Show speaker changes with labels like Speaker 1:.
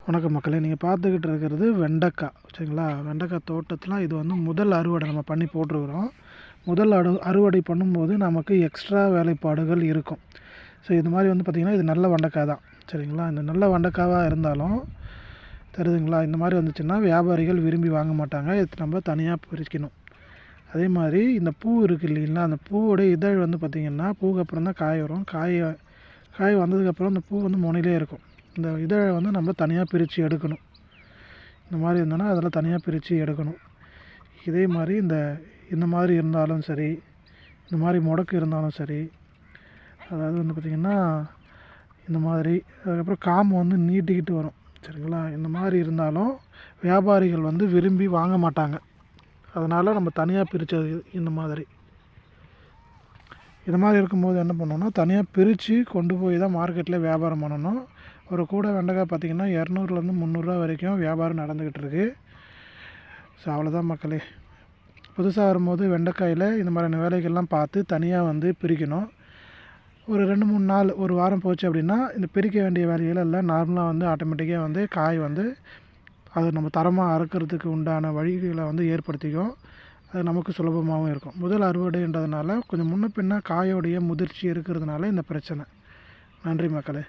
Speaker 1: வணக்கம் மக்களே, நீங்கள் பார்த்துக்கிட்டு இருக்கிறது வெண்டைக்காய். சரிங்களா? வெண்டைக்காய் தோட்டத்தில் இது வந்து முதல் அறுவடை நம்ம பண்ணி போட்டிருக்கிறோம். முதல் அறுவடை பண்ணும்போது நமக்கு எக்ஸ்ட்ரா வேலைப்பாடுகள் இருக்கும். ஸோ இது மாதிரி வந்து பார்த்திங்கன்னா இது நல்ல வெண்டைக்காய் தான். சரிங்களா? இந்த நல்ல வெண்டைக்காவாக இருந்தாலும் தெரியுதுங்களா, இந்த மாதிரி வந்துச்சுன்னா வியாபாரிகள் விரும்பி வாங்க மாட்டாங்க. இது நம்ம தனியாக பிரிக்கணும். அதே மாதிரி இந்த பூ இருக்குது இல்லைங்களா, அந்த பூவோடைய இதழ் வந்து பார்த்திங்கன்னா பூவுக்கு அப்புறம் தான் காய் வரும். காய் வந்ததுக்கப்புறம் அந்த பூ வந்து முனையிலே இருக்கும். இந்த இதழை வந்து நம்ம தனியாக பிரித்து எடுக்கணும். இந்த மாதிரி இருந்தோன்னா அதெல்லாம் தனியாக பிரித்து எடுக்கணும். இதே மாதிரி இந்த மாதிரி இருந்தாலும் சரி, இந்த மாதிரி முடக்கு இருந்தாலும் சரி, அதாவது வந்து பார்த்திங்கன்னா இந்த மாதிரி அதுக்கப்புறம் காம்பு வந்து நீட்டிக்கிட்டு வரும். சரிங்களா? இந்த மாதிரி இருந்தாலும் வியாபாரிகள் வந்து விரும்பி வாங்க மாட்டாங்க. அதனால் நம்ம தனியாக பிரித்தது இந்த மாதிரி இருக்கும்போது என்ன பண்ணணும்னா தனியாக பிரித்து கொண்டு போய் தான் மார்க்கெட்டில் வியாபாரம் பண்ணணும். ஒரு கூடை வெண்டைக்காய் பார்த்திங்கன்னா 200லேருந்து 300 வரைக்கும் வியாபாரம் நடந்துக்கிட்டு இருக்குது. ஸோ அவ்வளோதான் மக்களே. புதுசாக வரும்போது வெண்டைக்காயில் இந்த மாதிரியான வேலைகள்லாம் பார்த்து தனியாக வந்து பிரிக்கணும். ஒரு 2-3 நாள், ஒரு வாரம் போச்சு அப்படின்னா இந்த பிரிக்க வேண்டிய வேலைகள் எல்லாம் நார்மலாக வந்து ஆட்டோமேட்டிக்காக வந்து காய் வந்து அது நம்ம தரமாக அறுக்கிறதுக்கு உண்டான வழிகளை வந்து ஏற்படுத்திக்கும். அது நமக்கு சுலபமாகவும் இருக்கும். முதல் அறுவடைன்றதுனால கொஞ்சம் முன்ன பின்ன காயோடைய முதிர்ச்சி இருக்கிறதுனால இந்த பிரச்சனை. நன்றி மக்களே.